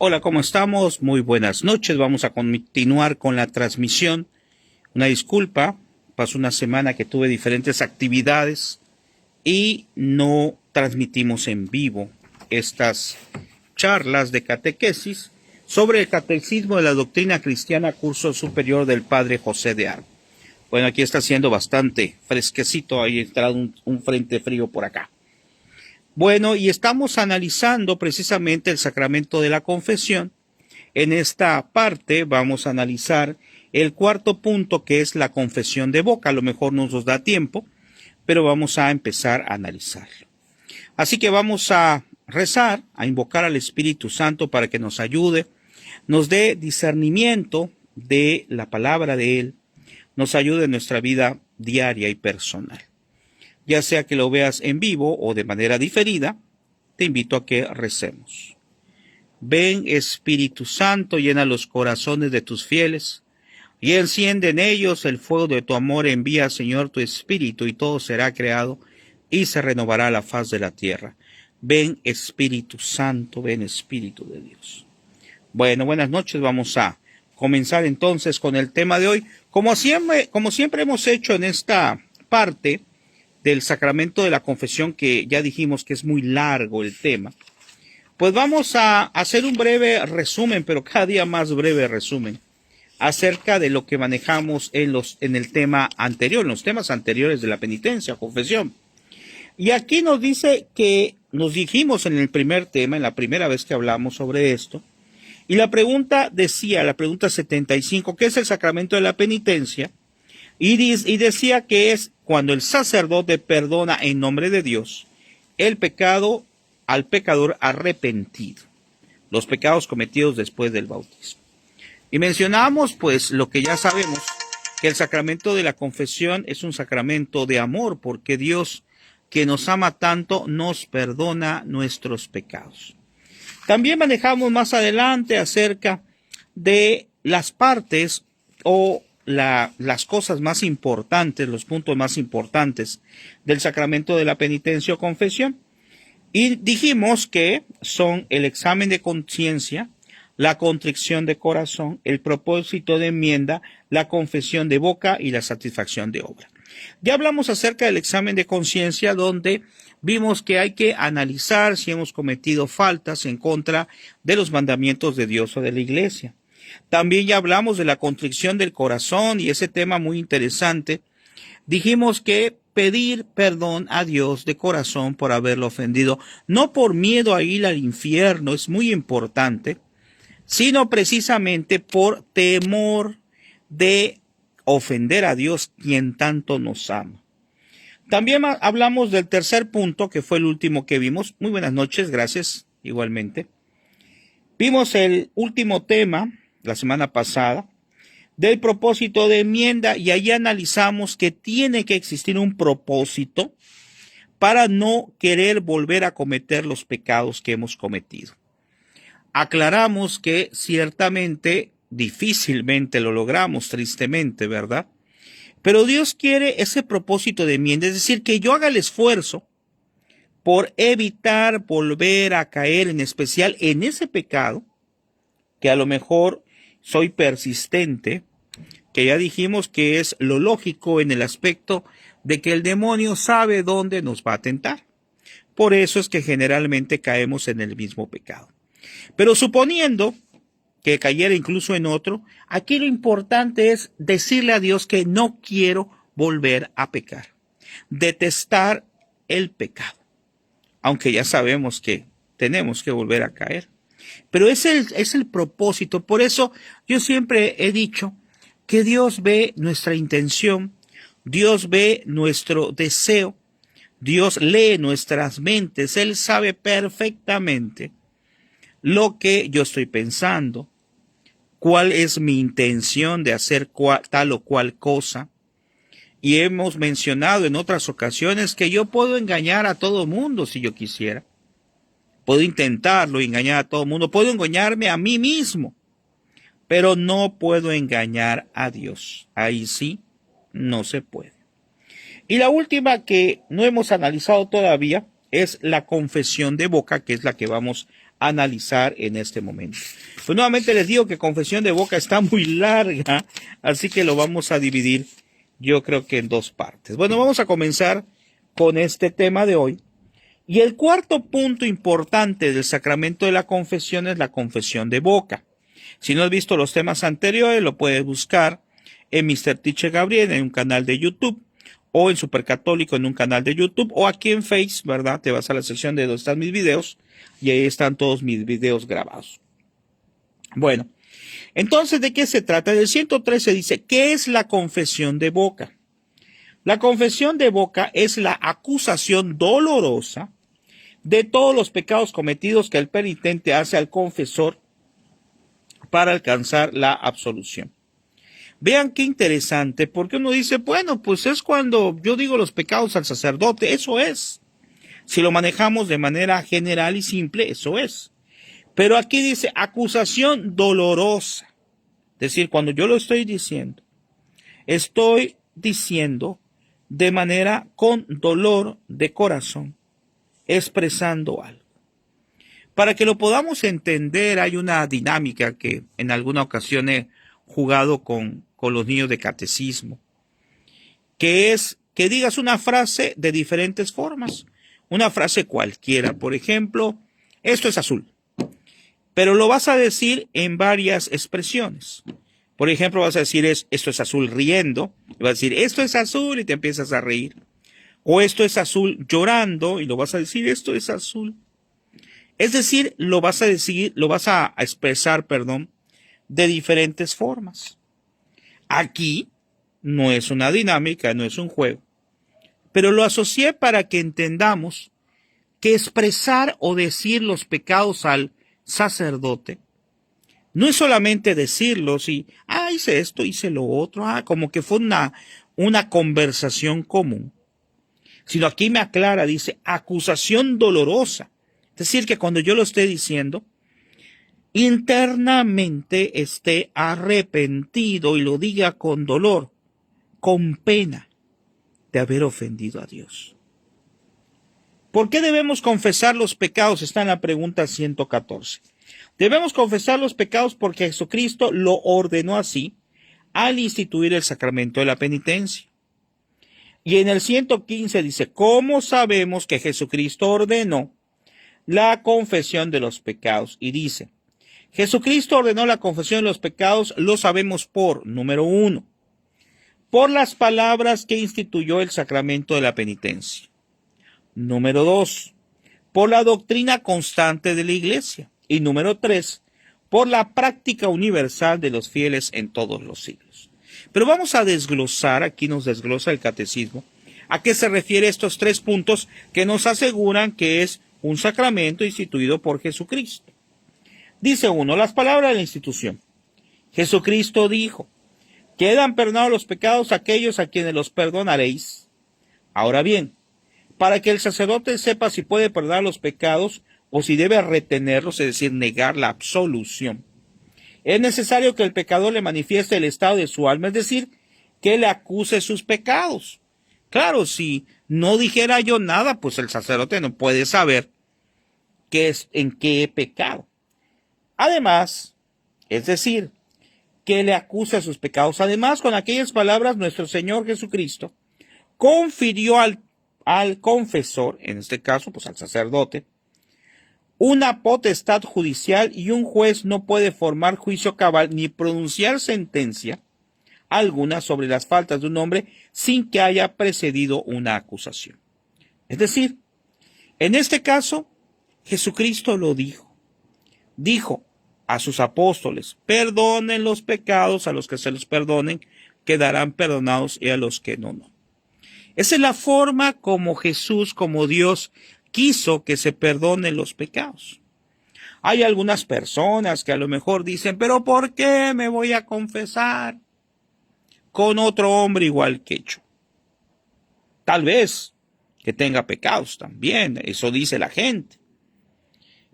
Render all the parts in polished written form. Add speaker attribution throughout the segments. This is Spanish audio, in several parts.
Speaker 1: Hola, ¿cómo estamos? Muy buenas noches. Vamos a continuar con la transmisión. Una disculpa, pasó una semana que tuve diferentes actividades y no transmitimos en vivo estas charlas de catequesis sobre el catecismo de la doctrina cristiana, curso superior del padre José de Arco. Bueno, aquí está siendo bastante fresquecito, ahí entrado un frente frío por acá. Bueno, y estamos analizando precisamente el sacramento de la confesión. En esta parte vamos a analizar el cuarto punto, que es la confesión de boca. A lo mejor no nos da tiempo, pero vamos a empezar a analizarlo. Así que vamos a rezar, a invocar al Espíritu Santo para que nos ayude, nos dé discernimiento de la palabra de Él, nos ayude en nuestra vida diaria y personal. Ya sea que lo veas en vivo o de manera diferida, te invito a que recemos. Ven, Espíritu Santo, llena los corazones de tus fieles y enciende en ellos el fuego de tu amor. Envía, Señor, tu Espíritu y todo será creado y se renovará la faz de la tierra. Ven, Espíritu Santo, ven, Espíritu de Dios. Bueno, buenas noches. Vamos a comenzar entonces con el tema de hoy. Como siempre hemos hecho en esta parte del sacramento de la confesión, que ya dijimos que es muy largo el tema, pues vamos a hacer un breve resumen, pero cada día más breve resumen, acerca de lo que manejamos en el tema anterior, en los temas anteriores de la penitencia, confesión. Y aquí nos dice que nos dijimos en el primer tema, en la primera vez que hablamos sobre esto, y la pregunta decía, la pregunta 75, ¿qué es el sacramento de la penitencia? Y decía que es cuando el sacerdote perdona en nombre de Dios el pecado al pecador arrepentido, los pecados cometidos después del bautismo. Y mencionamos pues lo que ya sabemos, que el sacramento de la confesión es un sacramento de amor, porque Dios, que nos ama tanto, nos perdona nuestros pecados. También manejamos más adelante acerca de las partes o las cosas más importantes, los puntos más importantes del sacramento de la penitencia o confesión. Y dijimos que son el examen de conciencia, la contrición de corazón, el propósito de enmienda, la confesión de boca y la satisfacción de obra. Ya hablamos acerca del examen de conciencia, donde vimos que hay que analizar si hemos cometido faltas en contra de los mandamientos de Dios o de la Iglesia. También ya hablamos de la contrición del corazón y ese tema muy interesante. Dijimos que pedir perdón a Dios de corazón por haberlo ofendido, no por miedo a ir al infierno, es muy importante, sino precisamente por temor de ofender a Dios, quien tanto nos ama. También hablamos del tercer punto, que fue el último que vimos. Muy buenas noches, gracias igualmente. Vimos el último tema la semana pasada del propósito de enmienda, y ahí analizamos que tiene que existir un propósito para no querer volver a cometer los pecados que hemos cometido. Aclaramos que ciertamente difícilmente lo logramos, tristemente, ¿verdad? Pero Dios quiere ese propósito de enmienda, es decir, que yo haga el esfuerzo por evitar volver a caer, en especial en ese pecado, que a lo mejor soy persistente, que ya dijimos que es lo lógico en el aspecto de que el demonio sabe dónde nos va a tentar. Por eso es que generalmente caemos en el mismo pecado. Pero suponiendo que cayera incluso en otro, aquí lo importante es decirle a Dios que no quiero volver a pecar, detestar el pecado, aunque ya sabemos que tenemos que volver a caer. Pero es el propósito. Por eso yo siempre he dicho que Dios ve nuestra intención, Dios ve nuestro deseo, Dios lee nuestras mentes, Él sabe perfectamente lo que yo estoy pensando, cuál es mi intención de hacer tal o cual cosa. Y hemos mencionado en otras ocasiones que yo puedo engañar a todo mundo si yo quisiera. Puedo intentarlo, engañar a todo mundo, puedo engañarme a mí mismo, pero no puedo engañar a Dios. Ahí sí, no se puede. Y la última que no hemos analizado todavía es la confesión de boca, que es la que vamos analizar en este momento. Pues nuevamente les digo que confesión de boca está muy larga, así que lo vamos a dividir, yo creo que en dos partes. Bueno, vamos a comenzar con este tema de hoy. Y el cuarto punto importante del sacramento de la confesión es la confesión de boca. Si no has visto los temas anteriores, lo puedes buscar en Mr. Teacher Gabriel, en un canal de YouTube, o en Supercatólico en un canal de YouTube, o aquí en Face, ¿verdad? Te vas a la sección de donde están mis videos, y ahí están todos mis videos grabados. Bueno, entonces, ¿de qué se trata? Del 113 dice, ¿qué es la confesión de boca? La confesión de boca es la acusación dolorosa de todos los pecados cometidos que el penitente hace al confesor para alcanzar la absolución. Vean qué interesante, porque uno dice, bueno, pues es cuando yo digo los pecados al sacerdote, eso es. Si lo manejamos de manera general y simple, eso es. Pero aquí dice acusación dolorosa. Es decir, cuando yo lo estoy diciendo de manera con dolor de corazón, expresando algo. Para que lo podamos entender, hay una dinámica que en alguna ocasión he jugado con los niños de catecismo, que es que digas una frase de diferentes formas. Una frase cualquiera, por ejemplo, esto es azul, pero lo vas a decir en varias expresiones. Por ejemplo, vas a decir esto es azul riendo, y vas a decir esto es azul y te empiezas a reír. O esto es azul llorando y lo vas a decir esto es azul. Es decir, lo vas a expresar, de diferentes formas. Aquí no es una dinámica, no es un juego, pero lo asocié para que entendamos que expresar o decir los pecados al sacerdote no es solamente decirlos y, hice esto, hice lo otro, como que fue una conversación común, sino aquí me aclara, dice, acusación dolorosa. Es decir, que cuando yo lo esté diciendo, internamente esté arrepentido y lo diga con dolor, con pena de haber ofendido a Dios. ¿Por qué debemos confesar los pecados? Está en la pregunta 114. Debemos confesar los pecados porque Jesucristo lo ordenó así al instituir el sacramento de la penitencia. Y en el 115 dice, ¿cómo sabemos que Jesucristo ordenó la confesión de los pecados? Y dice, Jesucristo ordenó la confesión de los pecados, lo sabemos por, número 1, por las palabras que instituyó el sacramento de la penitencia. Número 2, por la doctrina constante de la Iglesia. Y número 3, por la práctica universal de los fieles en todos los siglos. Pero vamos a desglosar, aquí nos desglosa el catecismo, a qué se refiere estos 3 puntos que nos aseguran que es un sacramento instituido por Jesucristo. Dice 1, las palabras de la institución. Jesucristo dijo, quedan perdonados los pecados aquellos a quienes los perdonaréis. Ahora bien, para que el sacerdote sepa si puede perdonar los pecados o si debe retenerlos, es decir, negar la absolución, es necesario que el pecador le manifieste el estado de su alma, es decir, que le acuse sus pecados. Claro, si no dijera yo nada, pues el sacerdote no puede saber en qué he pecado. Además, es decir, que le acuse sus pecados. Además, con aquellas palabras, nuestro Señor Jesucristo confirió al confesor, en este caso, pues al sacerdote, una potestad judicial y un juez no puede formar juicio cabal ni pronunciar sentencia alguna sobre las faltas de un hombre sin que haya precedido una acusación. Es decir, en este caso, Jesucristo lo dijo. Dijo a sus apóstoles, perdonen los pecados, a los que se los perdonen, quedarán perdonados y a los que no. Esa es la forma como Jesús, como Dios, quiso que se perdonen los pecados. Hay algunas personas que a lo mejor dicen, pero ¿por qué me voy a confesar con otro hombre igual que yo? Tal vez que tenga pecados también, eso dice la gente.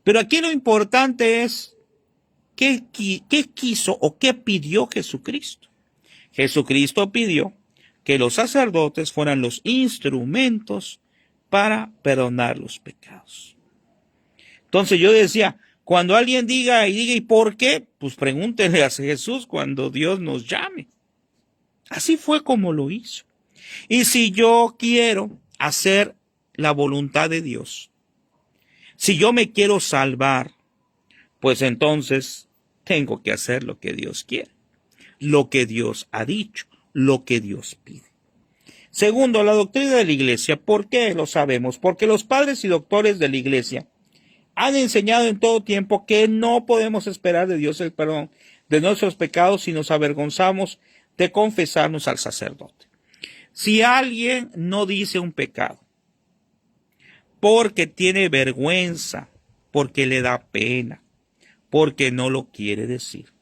Speaker 1: Pero aquí lo importante es qué quiso o qué pidió Jesucristo. Jesucristo pidió que los sacerdotes fueran los instrumentos para perdonar los pecados. Entonces yo decía, Cuando alguien diga, ¿y por qué? Pues pregúntenle a Jesús cuando Dios nos llame. Así fue como lo hizo. Y si yo quiero hacer la voluntad de Dios, si yo me quiero salvar, pues entonces tengo que hacer lo que Dios quiere, lo que Dios ha dicho, lo que Dios pide. Segundo, la doctrina de la Iglesia. ¿Por qué lo sabemos? Porque los padres y doctores de la Iglesia han enseñado en todo tiempo que no podemos esperar de Dios el perdón de nuestros pecados si nos avergonzamos de confesarnos al sacerdote. Si alguien no dice un pecado porque tiene vergüenza, porque le da pena, porque no lo quiere decir,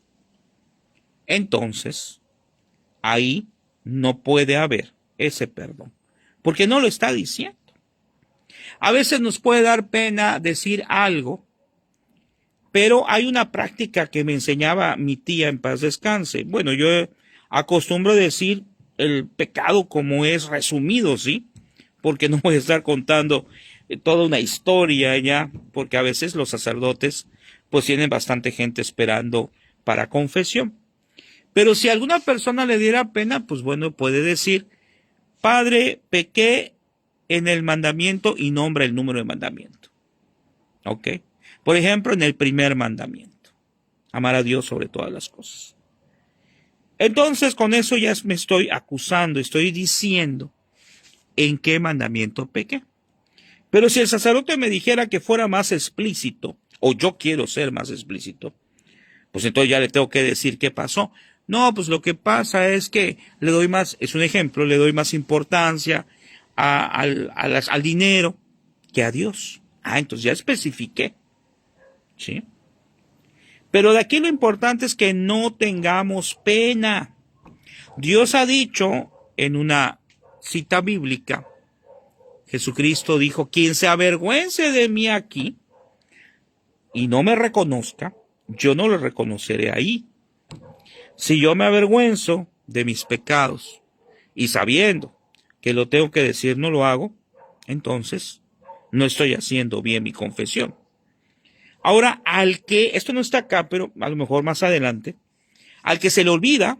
Speaker 1: entonces ahí no puede haber ese perdón, porque no lo está diciendo. A veces nos puede dar pena decir algo, pero hay una práctica que me enseñaba mi tía, en paz descanse. Bueno, yo acostumbro decir el pecado como es resumido, ¿sí? Porque no voy a estar contando toda una historia ya, porque a veces los sacerdotes pues tienen bastante gente esperando para confesión. Pero si a alguna persona le diera pena, pues bueno, puede decir, Padre, pequé en el mandamiento y nombra el número de mandamiento. ¿Ok? Por ejemplo, en el primer mandamiento, amar a Dios sobre todas las cosas. Entonces, con eso ya me estoy acusando, estoy diciendo en qué mandamiento pequé. Pero si el sacerdote me dijera que fuera más explícito, o yo quiero ser más explícito, pues entonces ya le tengo que decir qué pasó. No, pues lo que pasa es que le doy más, es un ejemplo, le doy más importancia al dinero que a Dios. Ah, entonces ya especifiqué. ¿Sí? Pero de aquí lo importante es que no tengamos pena. Dios ha dicho en una cita bíblica, Jesucristo dijo, quien se avergüence de mí aquí y no me reconozca, yo no lo reconoceré ahí. Si yo me avergüenzo de mis pecados y sabiendo que lo tengo que decir no lo hago, entonces no estoy haciendo bien mi confesión. Ahora, esto no está acá, pero a lo mejor más adelante, al que se le olvida,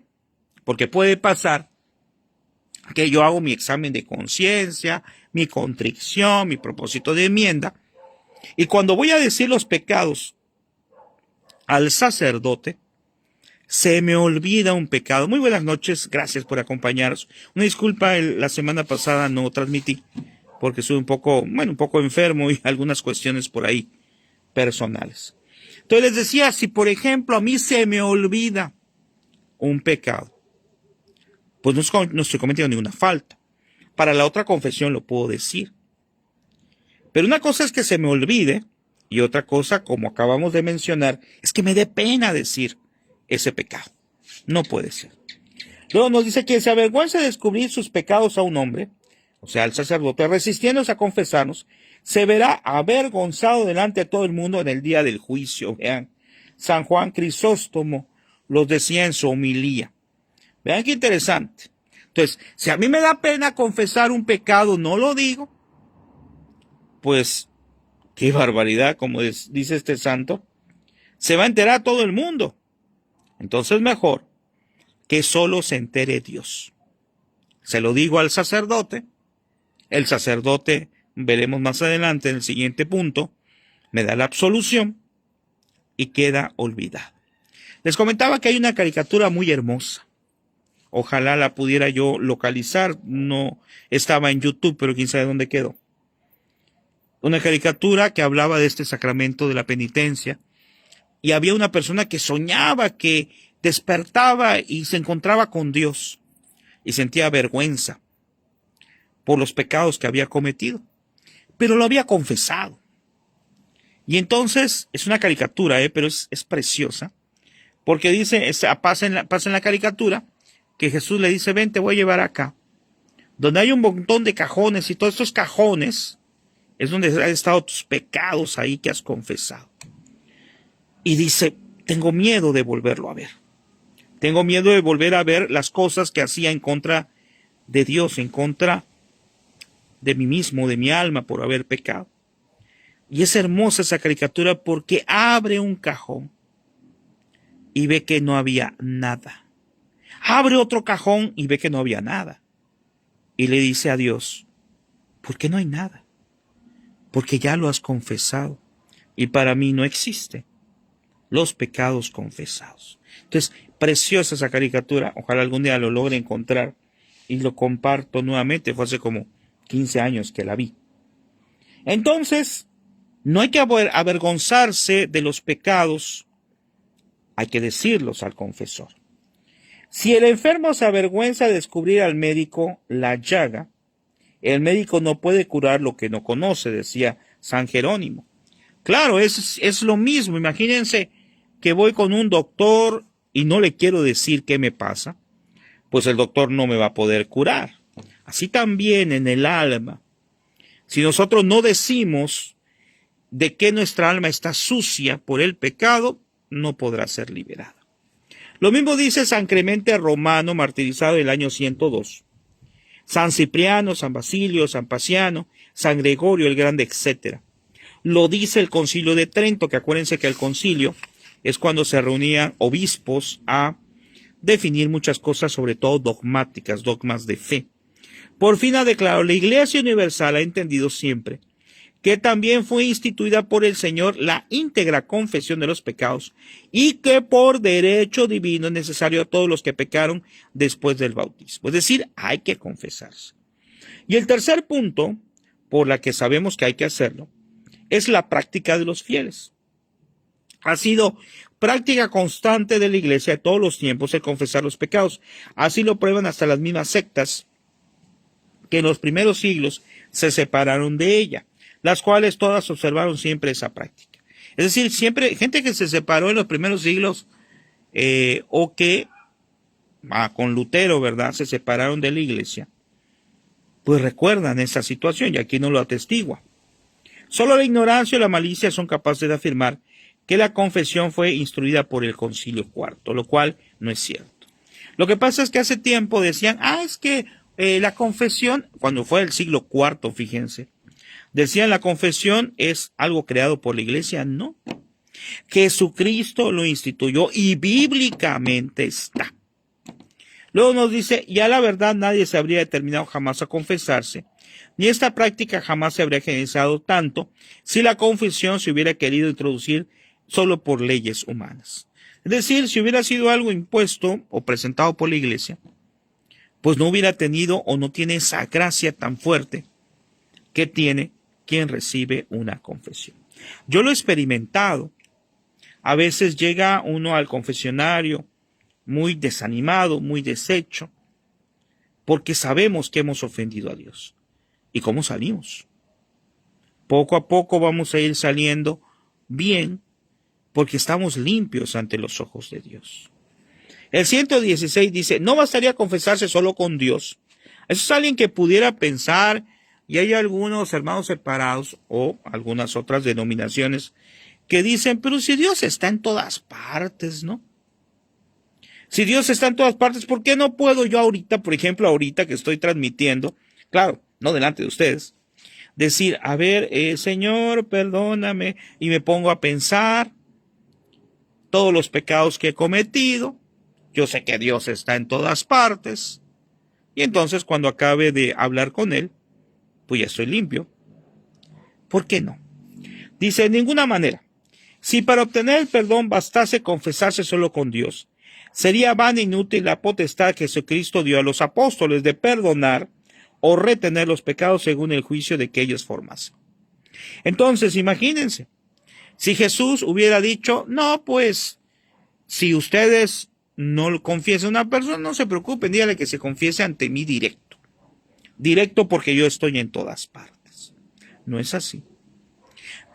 Speaker 1: porque puede pasar que yo hago mi examen de conciencia, mi contrición, mi propósito de enmienda, y cuando voy a decir los pecados al sacerdote, se me olvida un pecado. Muy buenas noches, gracias por acompañarnos. Una disculpa, la semana pasada no transmití, porque estuve un poco enfermo y algunas cuestiones por ahí personales. Entonces les decía, si por ejemplo a mí se me olvida un pecado, pues no estoy cometiendo ninguna falta. Para la otra confesión lo puedo decir. Pero una cosa es que se me olvide y otra cosa, como acabamos de mencionar, es que me dé pena decir ese pecado. No puede ser. Luego nos dice que se avergüenza de descubrir sus pecados a un hombre, o sea, al sacerdote, resistiéndose a confesarnos, se verá avergonzado delante de todo el mundo en el día del juicio. Vean, San Juan Crisóstomo los decía en su homilía. Vean qué interesante. Entonces, si a mí me da pena confesar un pecado, no lo digo, pues, qué barbaridad, como dice este santo, se va a enterar todo el mundo. Entonces, mejor que solo se entere Dios. Se lo digo al sacerdote, el sacerdote, veremos más adelante en el siguiente punto, me da la absolución y queda olvidado. Les comentaba que hay una caricatura muy hermosa. Ojalá la pudiera yo localizar, no estaba en YouTube, pero quién sabe dónde quedó. Una caricatura que hablaba de este sacramento de la penitencia, y había una persona que soñaba, que despertaba y se encontraba con Dios, y sentía vergüenza por los pecados que había cometido, pero lo había confesado. Y entonces, es una caricatura, pero es preciosa, porque dice, pasa en la caricatura, que Jesús le dice, ven, te voy a llevar acá, donde hay un montón de cajones, y todos estos cajones es donde han estado tus pecados ahí que has confesado. Y dice, tengo miedo de volverlo a ver. Tengo miedo de volver a ver las cosas que hacía en contra de Dios, en contra de mí mismo, de mi alma, por haber pecado. Y es hermosa esa caricatura porque abre un cajón y ve que no había nada. Abre otro cajón y ve que no había nada. Y le dice a Dios, ¿por qué no hay nada? Porque ya lo has confesado y para mí no existe los pecados confesados. Entonces, preciosa esa caricatura, ojalá algún día lo logre encontrar y lo comparto nuevamente, fue hace como 15 años que la vi. Entonces, no hay que avergonzarse de los pecados, hay que decirlos al confesor. Si el enfermo se avergüenza de descubrir al médico la llaga, el médico no puede curar lo que no conoce, decía San Jerónimo. Claro, es lo mismo. Imagínense que voy con un doctor y no le quiero decir qué me pasa, pues el doctor no me va a poder curar. Así también en el alma. Si nosotros no decimos de que nuestra alma está sucia por el pecado, no podrá ser liberada. Lo mismo dice San Clemente Romano, martirizado en el año 102. San Cipriano, San Basilio, San Paciano, San Gregorio el Grande, etc. Lo dice el Concilio de Trento, que acuérdense que el concilio es cuando se reunían obispos a definir muchas cosas, sobre todo dogmáticas, dogmas de fe. Por fin ha declarado, la Iglesia Universal ha entendido siempre que también fue instituida por el Señor la íntegra confesión de los pecados y que por derecho divino es necesario a todos los que pecaron después del bautismo. Es decir, hay que confesarse. Y el tercer punto, por la que sabemos que hay que hacerlo, es la práctica de los fieles. Ha sido práctica constante de la Iglesia de todos los tiempos el confesar los pecados. Así lo prueban hasta las mismas sectas que en los primeros siglos se separaron de ella, las cuales todas observaron siempre esa práctica. Es decir, siempre gente que se separó en los primeros siglos o que con Lutero, ¿verdad?, se separaron de la Iglesia, pues recuerdan esa situación y aquí no lo atestigua. Solo la ignorancia o la malicia son capaces de afirmar que la confesión fue instruida por el Concilio IV, lo cual no es cierto. Lo que pasa es que hace tiempo decían, es que la confesión, cuando fue el siglo IV, fíjense, decían la confesión es algo creado por la Iglesia. No. Jesucristo lo instituyó y bíblicamente está. Luego nos dice, ya la verdad nadie se habría determinado jamás a confesarse, ni esta práctica jamás se habría generalizado tanto si la confesión se hubiera querido introducir solo por leyes humanas. Es decir, si hubiera sido algo impuesto o presentado por la Iglesia, pues no hubiera tenido o no tiene esa gracia tan fuerte que tiene quien recibe una confesión. Yo lo he experimentado. A veces llega uno al confesionario muy desanimado, muy deshecho, porque sabemos que hemos ofendido a Dios. ¿Y cómo salimos? Poco a poco vamos a ir saliendo bien, porque estamos limpios ante los ojos de Dios. El 116 dice, no bastaría confesarse solo con Dios. Eso es alguien que pudiera pensar, y hay algunos hermanos separados o algunas otras denominaciones que dicen, pero si Dios está en todas partes, ¿no? Si Dios está en todas partes, ¿por qué no puedo yo ahorita, por ejemplo, ahorita que estoy transmitiendo, claro, no delante de ustedes, decir, a ver, Señor, perdóname, y me pongo a pensar todos los pecados que he cometido, yo sé que Dios está en todas partes, y entonces cuando acabe de hablar con Él, pues ya estoy limpio. ¿Por qué no? Dice, de ninguna manera. Si para obtener el perdón bastase confesarse solo con Dios, sería vana e inútil la potestad que Jesucristo dio a los apóstoles de perdonar o retener los pecados según el juicio de que ellos formasen. Entonces, imagínense, si Jesús hubiera dicho, no, pues, si ustedes no confiesen a una persona, no se preocupen, dígale que se confiese ante mí directo. Directo porque yo estoy en todas partes. No es así.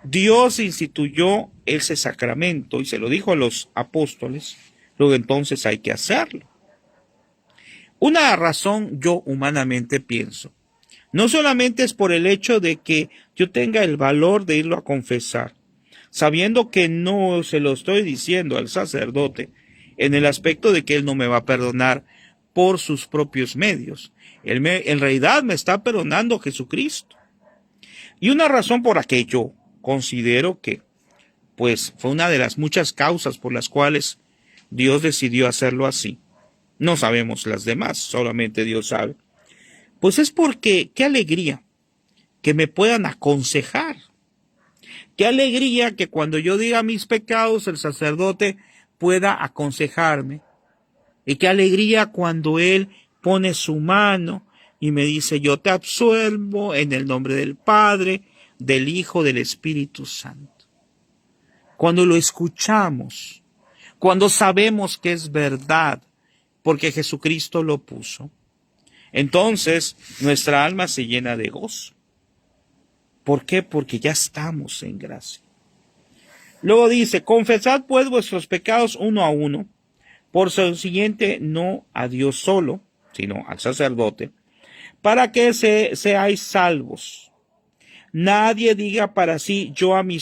Speaker 1: Dios instituyó ese sacramento y se lo dijo a los apóstoles, luego entonces hay que hacerlo. Una razón yo humanamente pienso, no solamente es por el hecho de que yo tenga el valor de irlo a confesar, sabiendo que no se lo estoy diciendo al sacerdote en el aspecto de que él no me va a perdonar por sus propios medios. En realidad me está perdonando Jesucristo. Y una razón por la que yo, considero que pues fue una de las muchas causas por las cuales Dios decidió hacerlo así. No sabemos las demás, solamente Dios sabe. Pues es porque qué alegría que me puedan aconsejar. Qué alegría que cuando yo diga mis pecados el sacerdote pueda aconsejarme. Y qué alegría cuando él pone su mano y me dice, yo te absuelvo en el nombre del Padre, del Hijo, del Espíritu Santo. Cuando lo escuchamos, cuando sabemos que es verdad, porque Jesucristo lo puso, entonces nuestra alma se llena de gozo. ¿Por qué? Porque ya estamos en gracia. Luego dice, confesad pues vuestros pecados uno a uno, por consiguiente no a Dios solo, sino al sacerdote, para que seáis salvos. Nadie diga para sí, yo a mí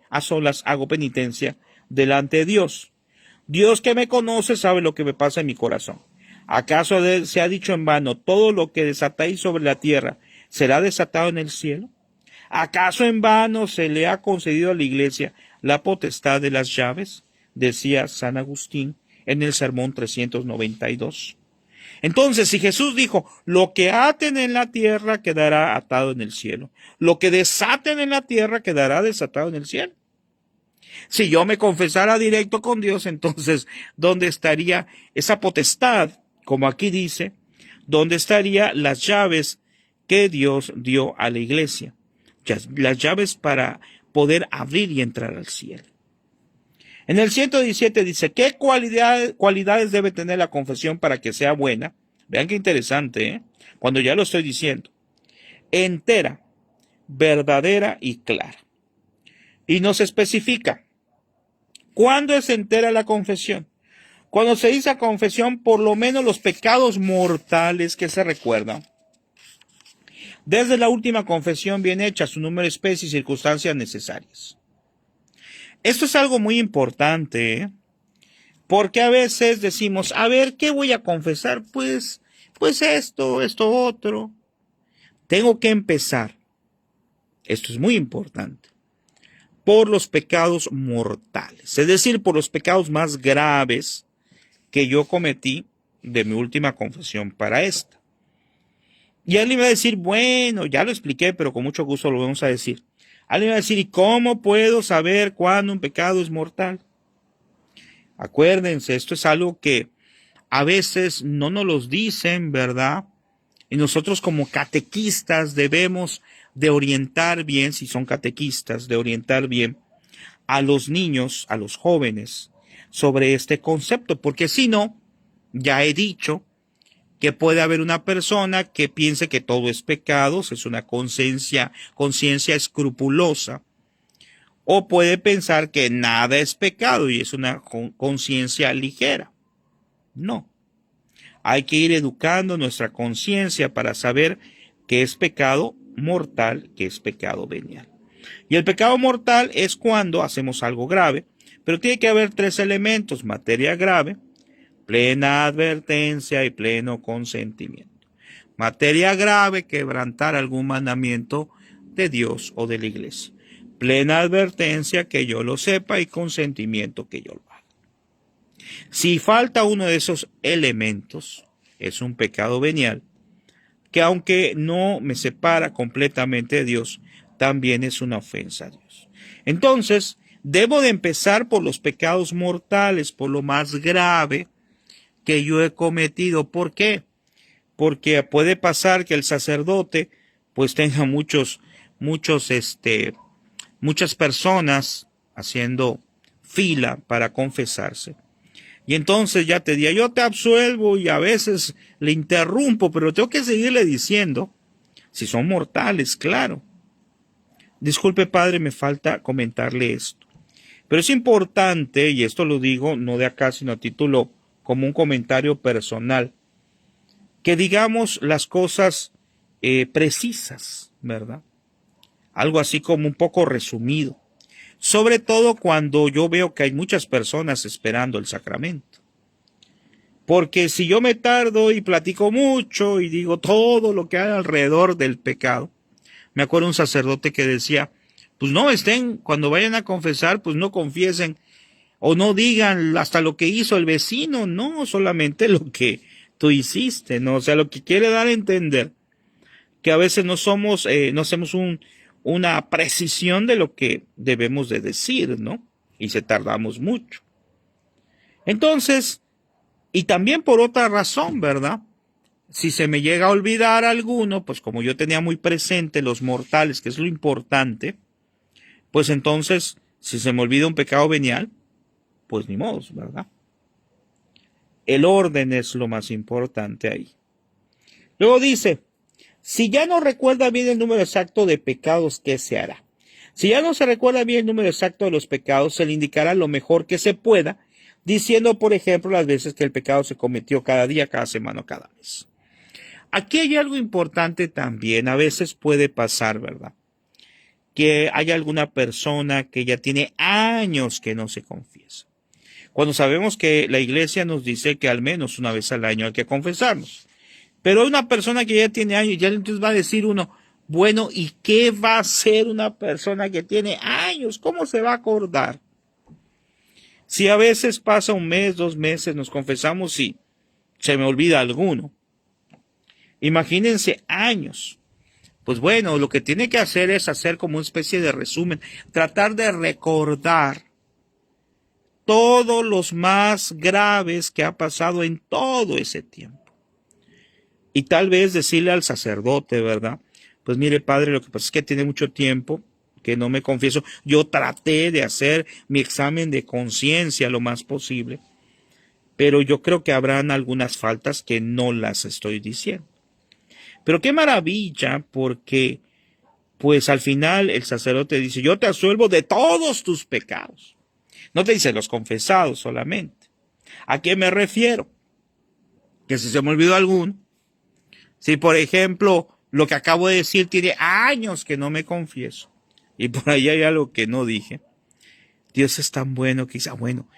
Speaker 1: a solas hago penitencia delante de Dios. Dios que me conoce sabe lo que me pasa en mi corazón. ¿Acaso se ha dicho en vano, todo lo que desatáis sobre la tierra será desatado en el cielo? ¿Acaso en vano se le ha concedido a la iglesia la potestad de las llaves? Decía San Agustín en el Sermón 392. Entonces, si Jesús dijo, lo que aten en la tierra quedará atado en el cielo, lo que desaten en la tierra quedará desatado en el cielo. Si yo me confesara directo con Dios, entonces, ¿dónde estaría esa potestad? Como aquí dice, ¿dónde estarían las llaves que Dios dio a la iglesia? Las llaves para poder abrir y entrar al cielo. En el 117 dice, ¿qué cualidades debe tener la confesión para que sea buena? Vean qué interesante, cuando ya lo estoy diciendo. Entera, verdadera y clara. Y nos especifica, ¿cuándo es entera la confesión? Cuando se dice confesión, por lo menos los pecados mortales que se recuerdan. Desde la última confesión bien hecha, su número, especie y circunstancias necesarias. Esto es algo muy importante, porque a veces decimos, a ver, ¿qué voy a confesar? Pues esto otro. Tengo que empezar, esto es muy importante, por los pecados mortales, es decir, por los pecados más graves que yo cometí de mi última confesión para esta. Y alguien va a decir, bueno, ya lo expliqué, pero con mucho gusto lo vamos a decir. Alguien va a decir, ¿y cómo puedo saber cuándo un pecado es mortal? Acuérdense, esto es algo que a veces no nos lo dicen, ¿verdad? Y nosotros como catequistas debemos de orientar bien, si son catequistas, de orientar bien a los niños, a los jóvenes, sobre este concepto, porque si no, ya he dicho que puede haber una persona que piense que todo es pecado, es una conciencia escrupulosa, o puede pensar que nada es pecado y es una conciencia ligera. No. Hay que ir educando nuestra conciencia para saber qué es pecado mortal, qué es pecado venial. Y el pecado mortal es cuando hacemos algo grave, pero tiene que haber tres elementos: materia grave, plena advertencia y pleno consentimiento. Materia grave, quebrantar algún mandamiento de Dios o de la iglesia. Plena advertencia, que yo lo sepa, y consentimiento, que yo lo haga. Si falta uno de esos elementos, es un pecado venial, que aunque no me separa completamente de Dios, también es una ofensa a Dios. Entonces, debo de empezar por los pecados mortales, por lo más grave que yo he cometido. ¿Por qué? Porque puede pasar que el sacerdote pues tenga muchas personas haciendo fila para confesarse. Y entonces ya te diga, yo te absuelvo, y a veces le interrumpo, pero tengo que seguirle diciendo, si son mortales, claro. Disculpe, padre, me falta comentarle esto. Pero es importante, y esto lo digo no de acá, sino a título como un comentario personal, que digamos las cosas precisas, ¿verdad? Algo así como un poco resumido. Sobre todo cuando yo veo que hay muchas personas esperando el sacramento. Porque si yo me tardo y platico mucho y digo todo lo que hay alrededor del pecado, me acuerdo un sacerdote que decía, pues no estén, cuando vayan a confesar, pues no confiesen o no digan hasta lo que hizo el vecino, no, solamente lo que tú hiciste, ¿no? O sea, lo que quiere dar a entender que a veces no hacemos una precisión de lo que debemos de decir, ¿no? Y se tardamos mucho. Entonces, y también por otra razón, ¿verdad? Si se me llega a olvidar alguno, pues como yo tenía muy presente los mortales, que es lo importante, pues entonces, si se me olvida un pecado venial, pues ni modo, ¿verdad? El orden es lo más importante ahí. Luego dice, si ya no recuerda bien el número exacto de pecados, ¿qué se hará? Si ya no se recuerda bien el número exacto de los pecados, se le indicará lo mejor que se pueda, diciendo, por ejemplo, las veces que el pecado se cometió cada día, cada semana o cada mes. Aquí hay algo importante también, a veces puede pasar, ¿verdad? Que hay alguna persona que ya tiene años que no se confiesa. Cuando sabemos que la iglesia nos dice que al menos una vez al año hay que confesarnos. Pero hay una persona que ya tiene años, ya entonces va a decir uno, bueno, ¿y qué va a hacer una persona que tiene años? ¿Cómo se va a acordar? Si a veces pasa un mes, 2 meses, nos confesamos y se me olvida alguno. Imagínense años. Pues bueno, lo que tiene que hacer es hacer como una especie de resumen, tratar de recordar todos los más graves que ha pasado en todo ese tiempo. Y tal vez decirle al sacerdote, ¿verdad? Pues mire, padre, lo que pasa es que tiene mucho tiempo que no me confieso. Yo traté de hacer mi examen de conciencia lo más posible, pero yo creo que habrán algunas faltas que no las estoy diciendo. Pero qué maravilla, porque pues al final el sacerdote dice, yo te absuelvo de todos tus pecados. No te dice los confesados solamente. ¿A qué me refiero? Que si se me olvidó alguno, si por ejemplo lo que acabo de decir tiene años que no me confieso y por ahí hay algo que no dije, Dios es tan bueno que dice, bueno,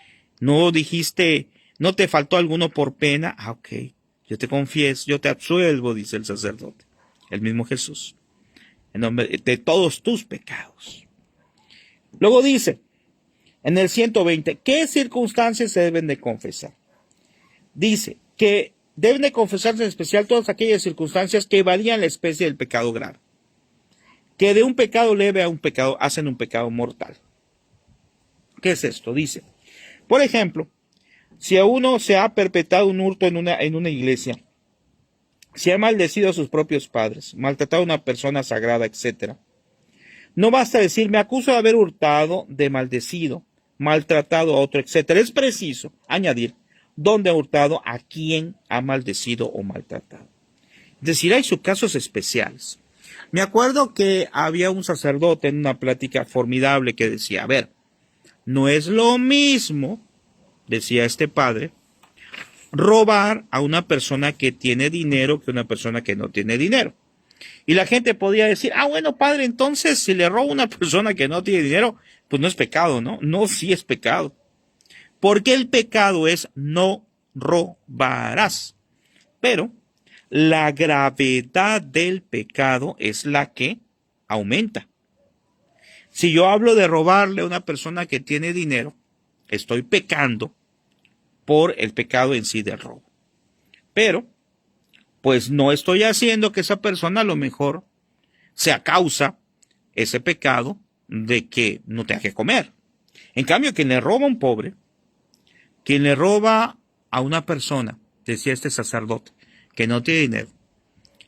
Speaker 1: no dijiste, no te faltó alguno por pena, ok, yo te confieso, yo te absuelvo, dice el sacerdote, el mismo Jesús, en nombre de todos tus pecados. Luego dice, en el 120, ¿qué circunstancias se deben de confesar? Dice que deben de confesarse en especial todas aquellas circunstancias que varían la especie del pecado grave. Que de un pecado leve a un pecado hacen un pecado mortal. ¿Qué es esto? Dice, por ejemplo, si a uno se ha perpetrado un hurto en una iglesia, si ha maldecido a sus propios padres, maltratado a una persona sagrada, etc., no basta decir, me acuso de haber hurtado, de maldecido, maltratado a otro, etc. Es preciso añadir dónde ha hurtado, a quién ha maldecido o maltratado. Es decir, hay sus casos especiales. Me acuerdo que había un sacerdote en una plática formidable que decía, a ver, no es lo mismo, decía este padre, robar a una persona que tiene dinero que una persona que no tiene dinero. Y la gente podía decir, bueno, padre, entonces si le robo a una persona que no tiene dinero, pues no es pecado, ¿no? No, sí es pecado. Porque el pecado es no robarás. Pero la gravedad del pecado es la que aumenta. Si yo hablo de robarle a una persona que tiene dinero, estoy pecando por el pecado en sí del robo. Pero, pues no estoy haciendo que esa persona a lo mejor sea causa ese pecado de que no tenga que comer. En cambio, quien le roba a un pobre, quien le roba a una persona, decía este sacerdote, que no tiene dinero,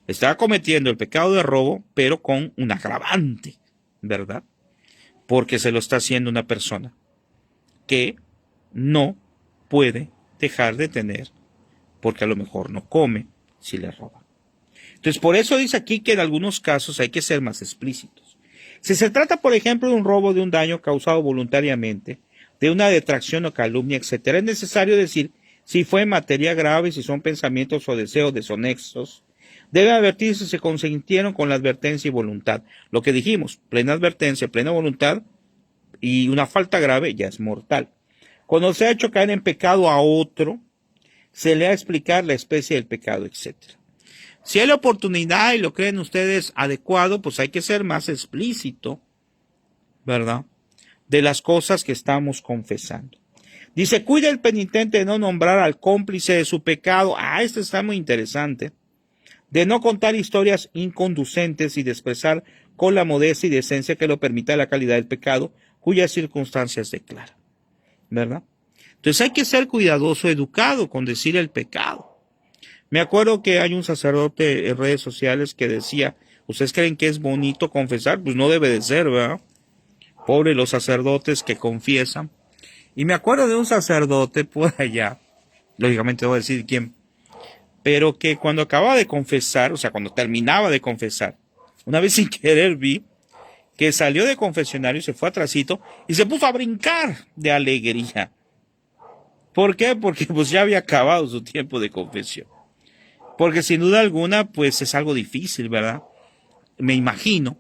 Speaker 1: está cometiendo el pecado de robo, pero con un agravante, ¿verdad? Porque se lo está haciendo una persona que no puede dejar de tener, porque a lo mejor no come si le roba. Entonces, por eso dice aquí que en algunos casos hay que ser más explícitos. Si se trata, por ejemplo, de un robo, de un daño causado voluntariamente, de una detracción o calumnia, etcétera, es necesario decir si fue materia grave, si son pensamientos o deseos deshonestos. Debe advertirse si se consintieron con la advertencia y voluntad. Lo que dijimos, plena advertencia, plena voluntad y una falta grave ya es mortal. Cuando se ha hecho caer en pecado a otro, se le ha de explicar la especie del pecado, etcétera. Si hay la oportunidad y lo creen ustedes adecuado, pues hay que ser más explícito ¿verdad? De las cosas que estamos confesando. Dice, cuida el penitente de no nombrar al cómplice de su pecado. Esto está muy interesante. De no contar historias inconducentes y de expresar con la modestia y decencia que lo permita la calidad del pecado, cuyas circunstancias declara, ¿verdad? Entonces hay que ser cuidadoso, educado con decir el pecado. Me acuerdo que hay un sacerdote en redes sociales que decía, ¿ustedes creen que es bonito confesar? Pues no debe de ser, ¿verdad? Pobre los sacerdotes que confiesan. Y me acuerdo de un sacerdote por allá, lógicamente voy a decir quién, pero que cuando acababa de confesar, o sea, cuando terminaba de confesar, una vez sin querer vi que salió de confesionario, se fue atrasito y se puso a brincar de alegría. ¿Por qué? Porque pues ya había acabado su tiempo de confesión. Porque sin duda alguna, pues es algo difícil, ¿verdad? Me imagino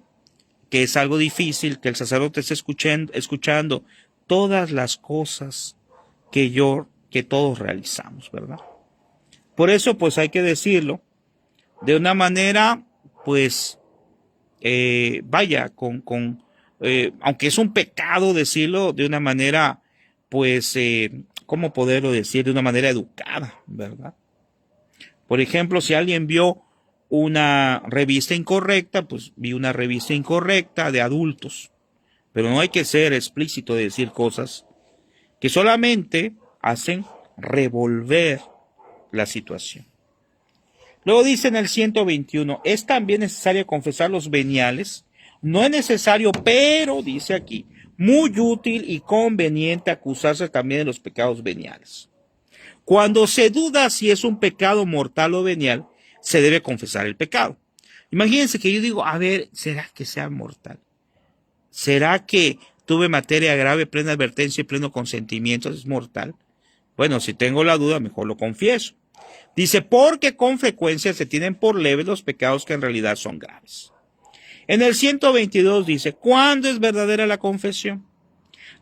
Speaker 1: que es algo difícil que el sacerdote esté escuchando todas las cosas que todos realizamos, ¿verdad? Por eso, pues hay que decirlo de una manera, pues, aunque es un pecado decirlo de una manera, pues, ¿cómo poderlo decir? De una manera educada, ¿verdad? Por ejemplo, si alguien vio una revista incorrecta, pues vi una revista incorrecta de adultos. Pero no hay que ser explícito de decir cosas que solamente hacen revolver la situación. Luego dice en el 121, es también necesario confesar los veniales. No es necesario, pero, dice aquí, muy útil y conveniente acusarse también de los pecados veniales. Cuando se duda si es un pecado mortal o venial, se debe confesar el pecado. Imagínense que yo digo, a ver, ¿será que sea mortal? ¿Será que tuve materia grave, plena advertencia y pleno consentimiento? ¿Es mortal? Bueno, si tengo la duda, mejor lo confieso. Dice, porque con frecuencia se tienen por leves los pecados que en realidad son graves. En el 122 dice, ¿cuándo es verdadera la confesión?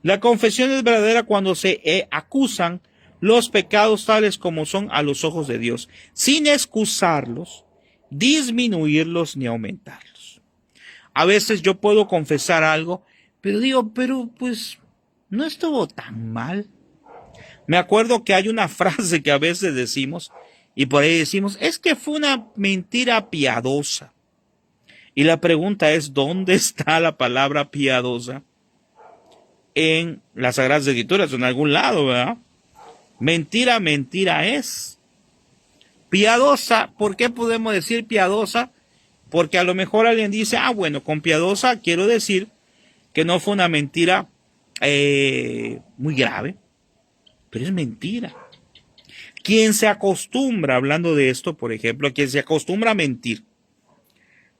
Speaker 1: La confesión es verdadera cuando se acusan los pecados tales como son a los ojos de Dios, sin excusarlos, disminuirlos ni aumentarlos. A veces yo puedo confesar algo, pero digo, pues no estuvo tan mal. Me acuerdo que hay una frase que a veces decimos, y por ahí decimos, es que fue una mentira piadosa. Y la pregunta es, ¿dónde está la palabra piadosa? En las Sagradas Escrituras, en algún lado, ¿verdad? Mentira, mentira es. Piadosa, ¿por qué podemos decir piadosa? Porque a lo mejor alguien dice, bueno, con piadosa quiero decir que no fue una mentira muy grave, pero es mentira. Quien se acostumbra, hablando de esto, por ejemplo, quien se acostumbra a mentir,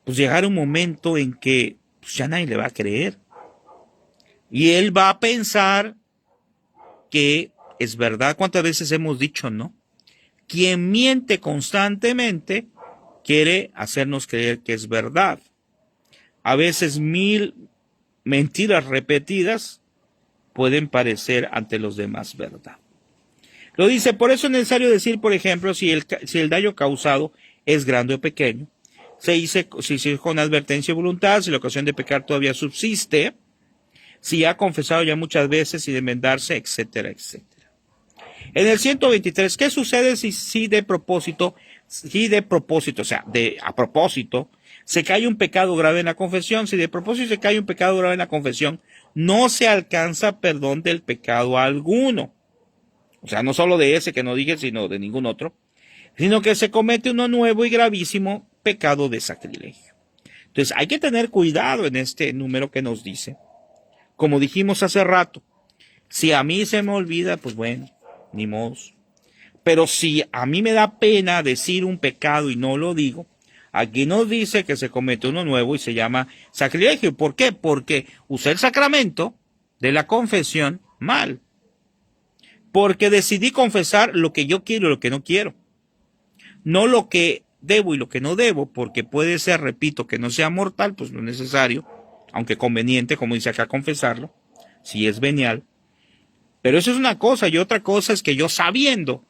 Speaker 1: pues llegará un momento en que pues, ya nadie le va a creer. Y él va a pensar que es verdad. ¿Cuántas veces hemos dicho no? Quien miente constantemente quiere hacernos creer que es verdad. A veces 1000 mentiras repetidas pueden parecer ante los demás verdad. Lo dice, por eso es necesario decir, por ejemplo, si el daño causado es grande o pequeño. Se dice con advertencia y voluntad, si la ocasión de pecar todavía subsiste, si ha confesado ya muchas veces y de enmendarse, etcétera, etcétera. En el 123, ¿qué sucede si a propósito, se cae un pecado grave en la confesión? Si de propósito se cae un pecado grave en la confesión, no se alcanza perdón del pecado alguno. O sea, no solo de ese que no dije, sino de ningún otro, sino que se comete uno nuevo y gravísimo pecado de sacrilegio. Entonces, hay que tener cuidado en este número que nos dice. Como dijimos hace rato, si a mí se me olvida, pues bueno, ni modo. Pero si a mí me da pena decir un pecado y no lo digo, aquí nos dice que se comete uno nuevo y se llama sacrilegio. ¿Por qué? Porque usé el sacramento de la confesión mal. Porque decidí confesar lo que yo quiero y lo que no quiero. No lo que debo y lo que no debo, porque puede ser, repito, que no sea mortal, pues no es necesario, aunque conveniente, como dice acá, confesarlo, si es venial. Pero eso es una cosa, y otra cosa es que yo sabiendo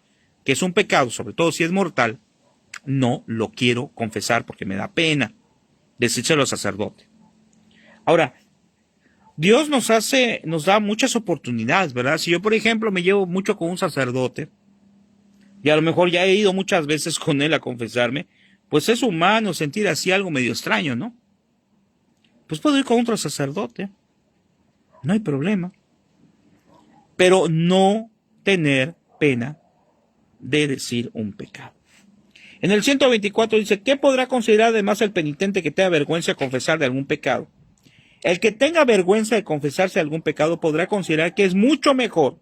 Speaker 1: que es un pecado, sobre todo si es mortal, no lo quiero confesar porque me da pena decírselo al sacerdote. Ahora, Dios nos da muchas oportunidades, ¿verdad? Si yo, por ejemplo, me llevo mucho con un sacerdote, y a lo mejor ya he ido muchas veces con él a confesarme, pues es humano sentir así algo medio extraño, ¿no? Pues puedo ir con otro sacerdote, no hay problema. Pero no tener pena de decir un pecado. En el 124 dice, ¿qué podrá considerar además el penitente que tenga vergüenza de confesar de algún pecado? El que tenga vergüenza de confesarse de algún pecado podrá considerar que es mucho mejor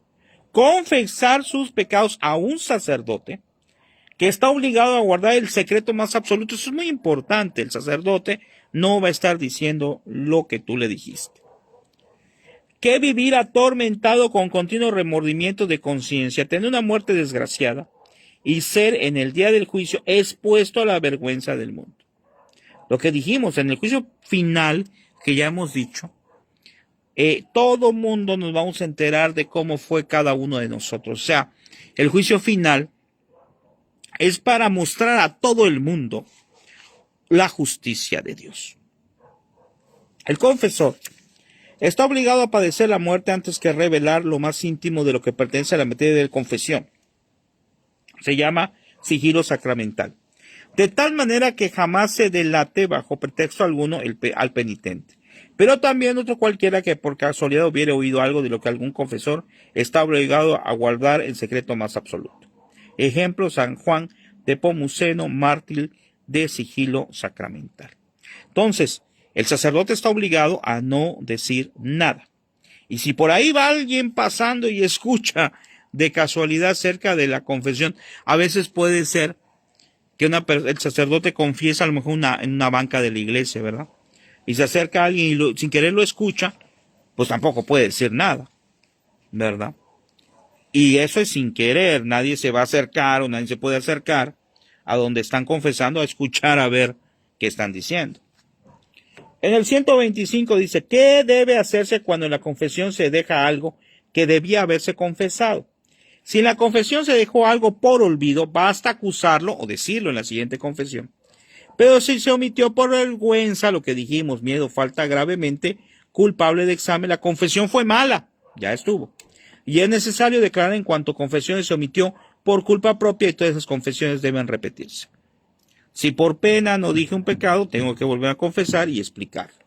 Speaker 1: confesar sus pecados a un sacerdote que está obligado a guardar el secreto más absoluto. Eso es muy importante. El sacerdote no va a estar diciendo lo que tú le dijiste. Que vivir atormentado con continuo remordimiento de conciencia, tener una muerte desgraciada y ser en el día del juicio expuesto a la vergüenza del mundo. Lo que dijimos en el juicio final, que ya hemos dicho, todo mundo nos vamos a enterar de cómo fue cada uno de nosotros. O sea, el juicio final es para mostrar a todo el mundo la justicia de Dios. El confesor está obligado a padecer la muerte antes que revelar lo más íntimo de lo que pertenece a la materia de confesión. Se llama sigilo sacramental. De tal manera que jamás se delate bajo pretexto alguno al penitente. Pero también otro cualquiera que por casualidad hubiere oído algo de lo que algún confesor está obligado a guardar en secreto más absoluto. Ejemplo, San Juan de Pomuceno, mártir de sigilo sacramental. Entonces, el sacerdote está obligado a no decir nada. Y si por ahí va alguien pasando y escucha de casualidad cerca de la confesión, a veces puede ser que el sacerdote confiesa a lo mejor en una banca de la iglesia, ¿verdad? Y se acerca a alguien y sin querer lo escucha, pues tampoco puede decir nada, ¿verdad? Y eso es sin querer, nadie se va a acercar o nadie se puede acercar a donde están confesando a escuchar a ver qué están diciendo. En el 125 dice, ¿qué debe hacerse cuando en la confesión se deja algo que debía haberse confesado? Si en la confesión se dejó algo por olvido, basta acusarlo o decirlo en la siguiente confesión. Pero si se omitió por vergüenza, lo que dijimos, miedo, falta gravemente culpable de examen, la confesión fue mala, ya estuvo. Y es necesario declarar en cuanto confesiones se omitió por culpa propia y todas esas confesiones deben repetirse. Si por pena no dije un pecado, tengo que volver a confesar y explicarlo.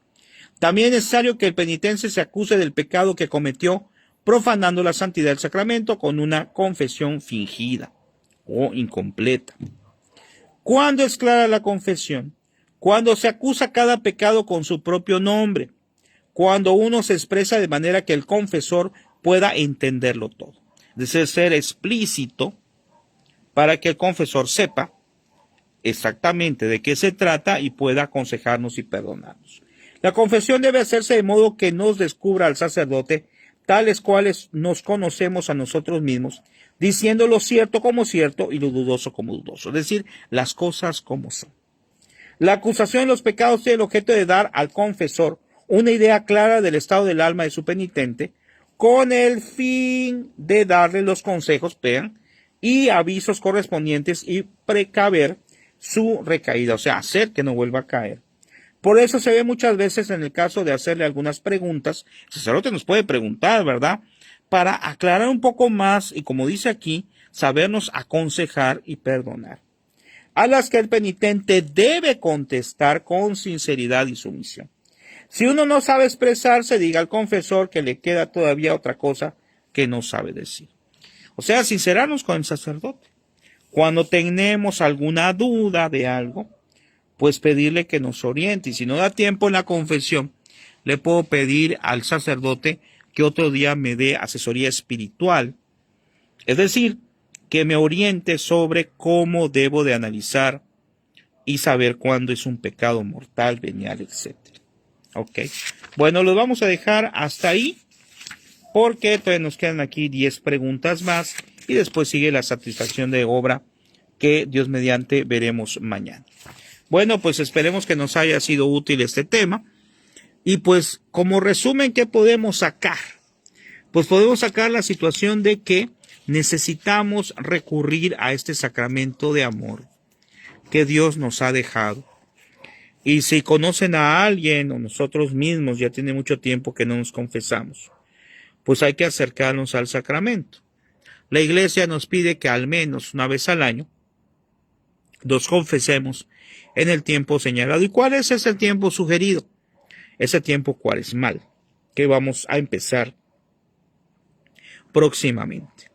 Speaker 1: También es necesario que el penitente se acuse del pecado que cometió profanando la santidad del sacramento con una confesión fingida o incompleta. ¿Cuándo es clara la confesión? Cuando se acusa cada pecado con su propio nombre. Cuando uno se expresa de manera que el confesor pueda entenderlo todo. Debe ser explícito para que el confesor sepa exactamente de qué se trata y pueda aconsejarnos y perdonarnos. La confesión debe hacerse de modo que nos descubra al sacerdote tales cuales nos conocemos a nosotros mismos, diciendo lo cierto como cierto y lo dudoso como dudoso, es decir, las cosas como son. La acusación de los pecados tiene el objeto de dar al confesor una idea clara del estado del alma de su penitente, con el fin de darle los consejos, vean, y avisos correspondientes y precaver su recaída, o sea, hacer que no vuelva a caer. Por eso se ve muchas veces en el caso de hacerle algunas preguntas, el sacerdote nos puede preguntar, ¿verdad? Para aclarar un poco más y, como dice aquí, sabernos aconsejar y perdonar. A las que el penitente debe contestar con sinceridad y sumisión. Si uno no sabe expresarse, diga al confesor que le queda todavía otra cosa que no sabe decir. O sea, sincerarnos con el sacerdote. Cuando tenemos alguna duda de algo, pues pedirle que nos oriente. Y si no da tiempo en la confesión, le puedo pedir al sacerdote que otro día me dé asesoría espiritual. Es decir, que me oriente sobre cómo debo de analizar y saber cuándo es un pecado mortal, venial, etc. Ok. Bueno, lo vamos a dejar hasta ahí porque todavía nos quedan aquí 10 preguntas más y después sigue la satisfacción de obra que Dios mediante veremos mañana. Bueno, pues esperemos que nos haya sido útil este tema. Y pues como resumen, ¿qué podemos sacar? Pues podemos sacar la situación de que necesitamos recurrir a este sacramento de amor que Dios nos ha dejado. Y si conocen a alguien o nosotros mismos, ya tiene mucho tiempo que no nos confesamos, pues hay que acercarnos al sacramento. La iglesia nos pide que al menos una vez al año nos confesemos en el tiempo señalado. ¿Y cuál es ese tiempo sugerido? Ese tiempo cuaresmal, que vamos a empezar próximamente.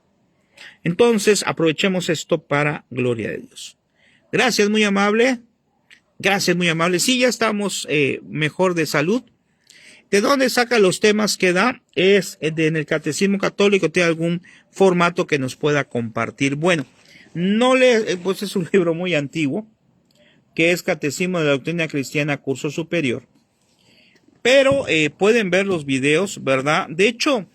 Speaker 1: Entonces, aprovechemos esto para gloria de Dios. Gracias, muy amable. Gracias, muy amable. Sí, ya estamos mejor de salud. ¿De dónde saca los temas que da? En el Catecismo Católico. ¿Tiene algún formato que nos pueda compartir? Bueno, pues es un libro muy antiguo, que es Catecismo de la Doctrina Cristiana, curso superior. Pero pueden ver los videos, ¿verdad? De hecho,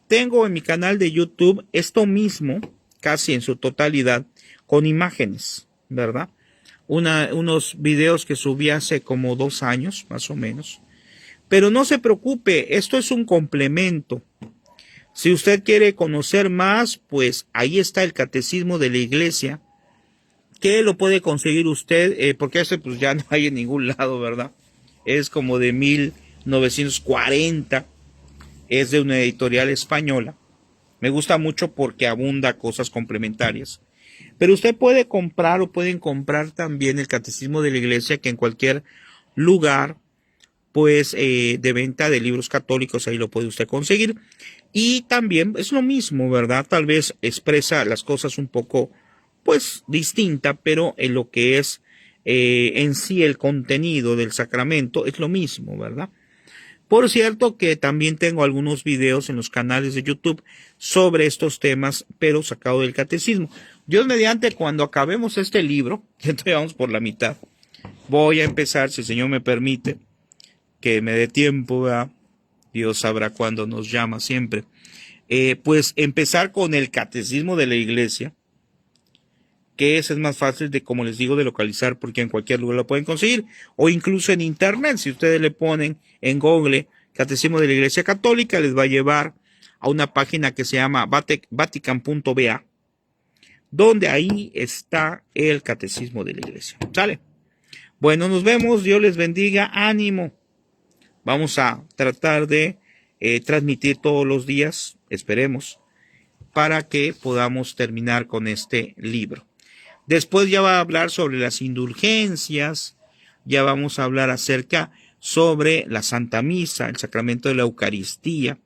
Speaker 1: tengo en mi canal de YouTube esto mismo, casi en su totalidad, con imágenes, ¿verdad? Unos videos que subí hace como 2 años, más o menos. Pero no se preocupe, esto es un complemento. Si usted quiere conocer más, pues ahí está el Catecismo de la Iglesia, que lo puede conseguir usted, porque este pues ya no hay en ningún lado, ¿verdad? Es como de 1940, es de una editorial española. Me gusta mucho porque abunda cosas complementarias. Pero usted puede comprar o pueden comprar también el Catecismo de la Iglesia, que en cualquier lugar, pues, de venta de libros católicos, ahí lo puede usted conseguir. Y también es lo mismo, ¿verdad? Tal vez expresa las cosas un poco, pues, distinta, pero en lo que es en sí el contenido del sacramento es lo mismo, ¿verdad? Por cierto que también tengo algunos videos en los canales de YouTube sobre estos temas, pero sacado del catecismo. Dios mediante, cuando acabemos este libro, ya vamos por la mitad, voy a empezar, si el Señor me permite, que me dé tiempo, ¿verdad? Dios sabrá cuándo nos llama siempre. Pues empezar con el catecismo de la iglesia, que ese es más fácil de, como les digo, de localizar, porque en cualquier lugar lo pueden conseguir, o incluso en internet. Si ustedes le ponen en Google Catecismo de la Iglesia Católica, les va a llevar a una página que se llama vatican.va, donde ahí está el Catecismo de la Iglesia. ¿Sale? Bueno, nos vemos, Dios les bendiga, ánimo. Vamos a tratar de transmitir todos los días, esperemos, para que podamos terminar con este libro. Después ya va a hablar sobre las indulgencias, ya vamos a hablar acerca sobre la Santa Misa, el sacramento de la Eucaristía,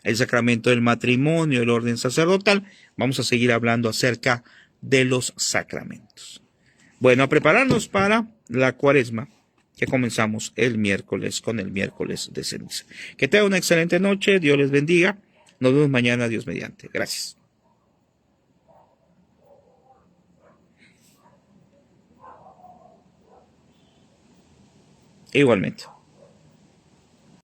Speaker 1: el sacramento del matrimonio, el orden sacerdotal. Vamos a seguir hablando acerca de los sacramentos. Bueno, a prepararnos para la Cuaresma, que comenzamos el miércoles con el miércoles de ceniza. Que tengan una excelente noche, Dios les bendiga. Nos vemos mañana, Dios mediante. Gracias. Igualmente.